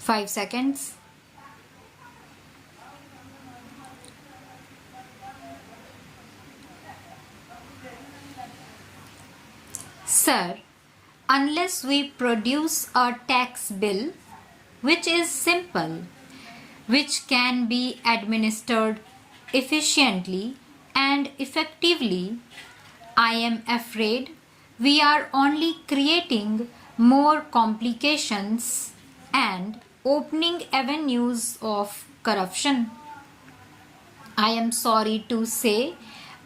5 seconds. Sir, unless we produce a tax bill which is simple, which can be administered efficiently and effectively, I am afraid we are only creating more complications and opening avenues of corruption. I am sorry to say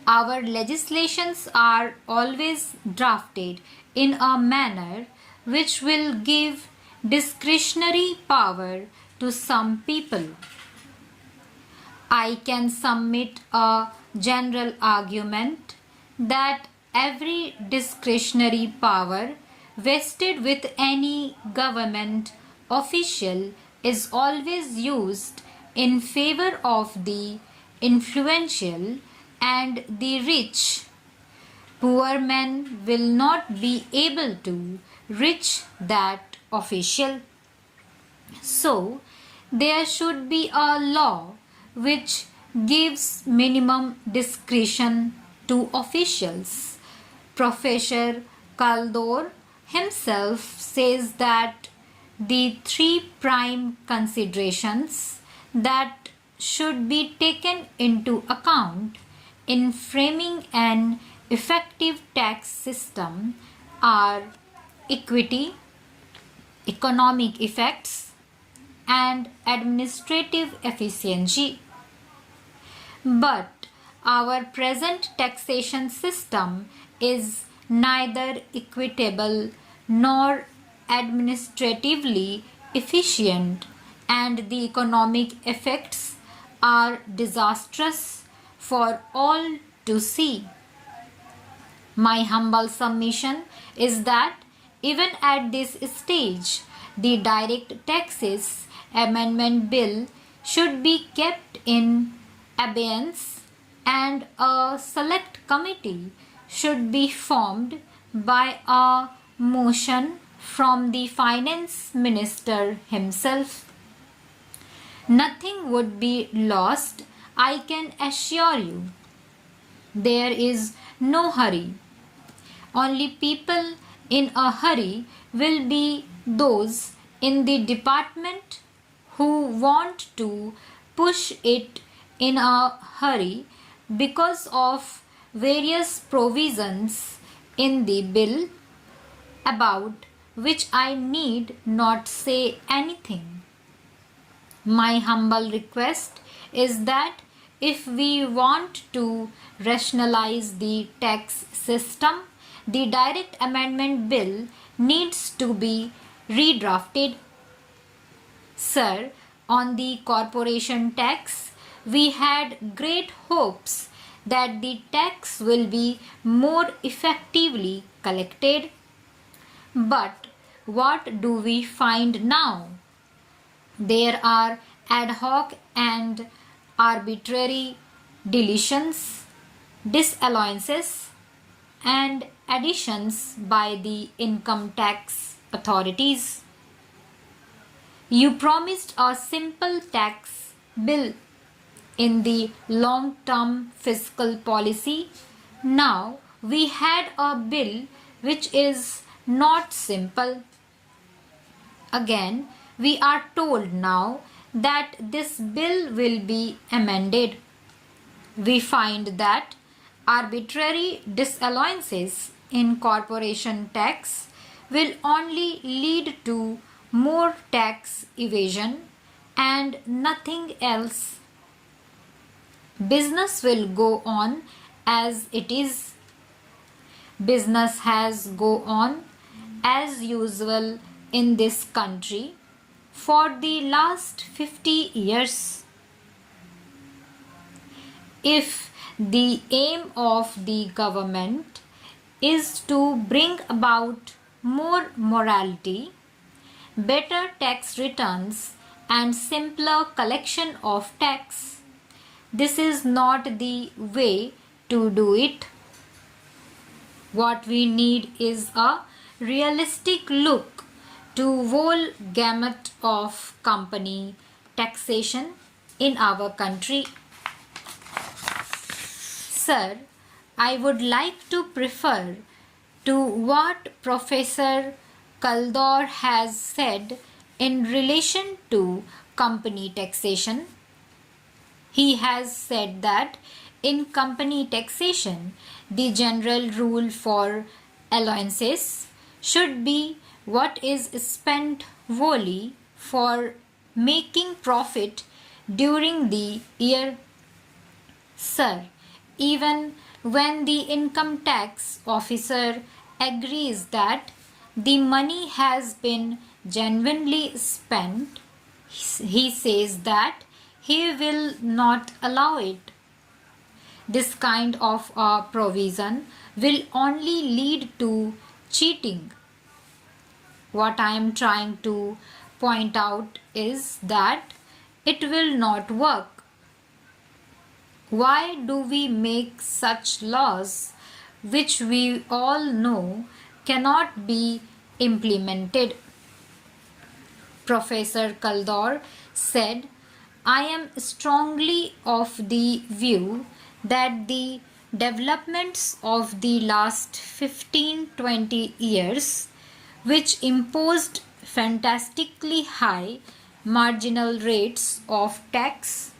our legislations are always drafted in a manner which will give discretionary power to some people. I can submit a general argument that every discretionary power vested with any government official is always used in favor of the influential and the rich. Poor men will not be able to reach that official. So, there should be a law which gives minimum discretion to officials. Professor Kaldor himself says that the three prime considerations that should be taken into account in framing an effective tax system are equity, economic effects, and administrative efficiency. But our present taxation system is neither equitable nor administratively efficient, and the economic effects are disastrous for all to see. My humble submission is that even at this stage, the Direct Taxes Amendment Bill should be kept in abeyance and a select committee should be formed by a motion from the Finance Minister himself. Nothing would be lost, I can assure you. There is no hurry. Only people in a hurry will be those in the department who want to push it in a hurry because of various provisions in the bill about which I need not say anything. My humble request is that if we want to rationalize the tax system, the Direct Amendment Bill needs to be redrafted. Sir, on the corporation tax, we had great hopes that the tax will be more effectively collected. But what do we find now? There are ad hoc and arbitrary deletions, disallowances, and additions by the income tax authorities. You promised a simple tax bill in the long-term fiscal policy. Now we had a bill which is not simple. Again, we are told now that this bill will be amended. We find that arbitrary disallowances in corporation tax will only lead to more tax evasion and nothing else. Business will go on as it is. Business has go on as usual in this country for the last 50 years. If the aim of the government is to bring about more morality, better tax returns and simpler collection of tax, this is not the way to do it. What we need is a realistic look to whole gamut of company taxation in our country. Sir, I would like to prefer to what Professor Kaldor has said in relation to company taxation. He has said that in company taxation, the general rule for allowances should be what is spent wholly for making profit during the year. Sir, even when the income tax officer agrees that the money has been genuinely spent, he says that he will not allow it. This kind of a provision will only lead to cheating. What I am trying to point out is that it will not work. Why do we make such laws which we all know cannot be implemented? Professor Kaldor said, I am strongly of the view that the developments of the last 15-20 years, which imposed fantastically high marginal rates of tax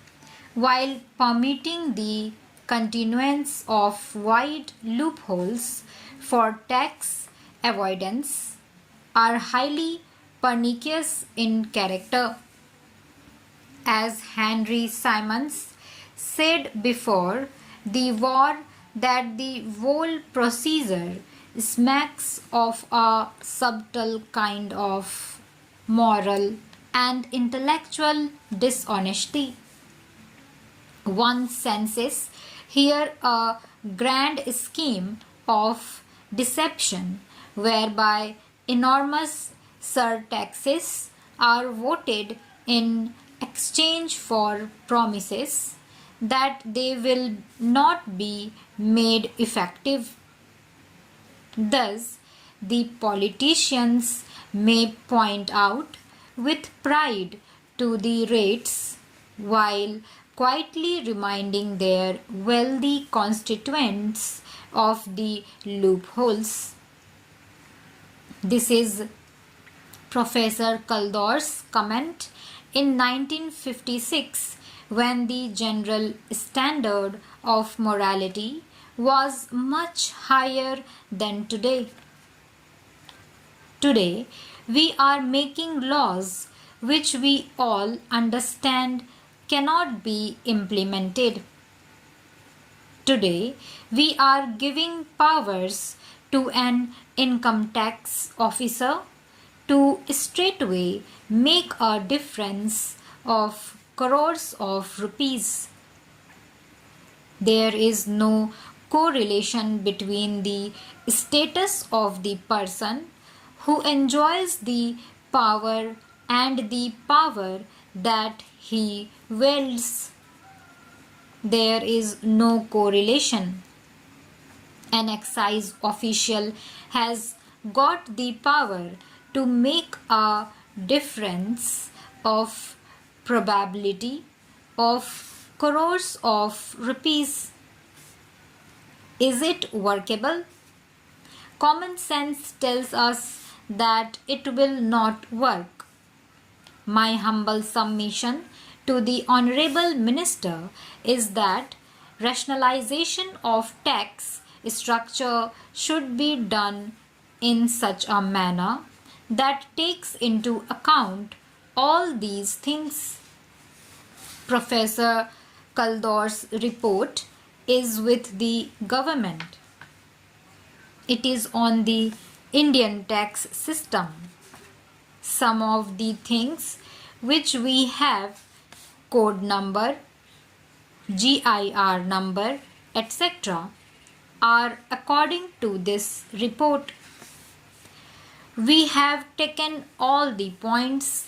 while permitting the continuance of wide loopholes for tax avoidance, are highly pernicious in character. As Henry Simons said before the war, that the whole procedure smacks of a subtle kind of moral and intellectual dishonesty. One senses here a grand scheme of deception whereby enormous surtaxes are voted in exchange for promises that they will not be made effective. Thus, the politicians may point out with pride to the rates while quietly reminding their wealthy constituents of the loopholes. This is Professor Kaldor's comment in 1956, when the general standard of morality was much higher than today. Today, we are making laws which we all understand cannot be implemented. Today, we are giving powers to an income tax officer to straightway make a difference of crores of rupees. There is no correlation between the status of the person who enjoys the power and the power that he wields. There is no correlation. An excise official has got the power to make a difference of probability of crores of rupees. Is it workable? Common sense tells us that it will not work. My humble submission to the Honorable Minister is that rationalization of tax structure should be done in such a manner that takes into account all these things. Professor Kaldor's report is with the government. It is on the Indian tax system. Some of the things which we have, code number, GIR number, etc., are according to this report. We have taken all the points,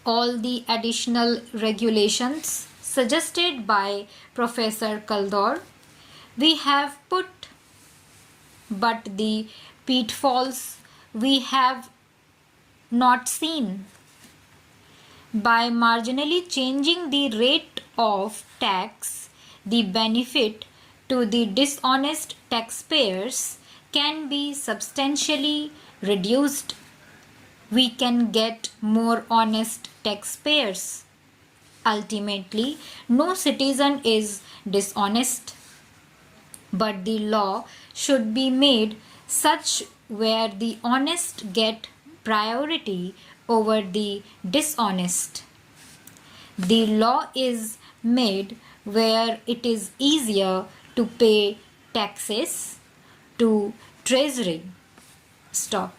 all the additional regulations suggested by Professor Kaldor. We have put, but the pitfalls we have not seen. By marginally changing the rate of tax, the benefit to the dishonest taxpayers can be substantially reduced. We can get more honest taxpayers. Ultimately, no citizen is dishonest, but the law should be made such where the honest get priority over the dishonest. The law is made where it is easier to pay taxes to treasury. Stop.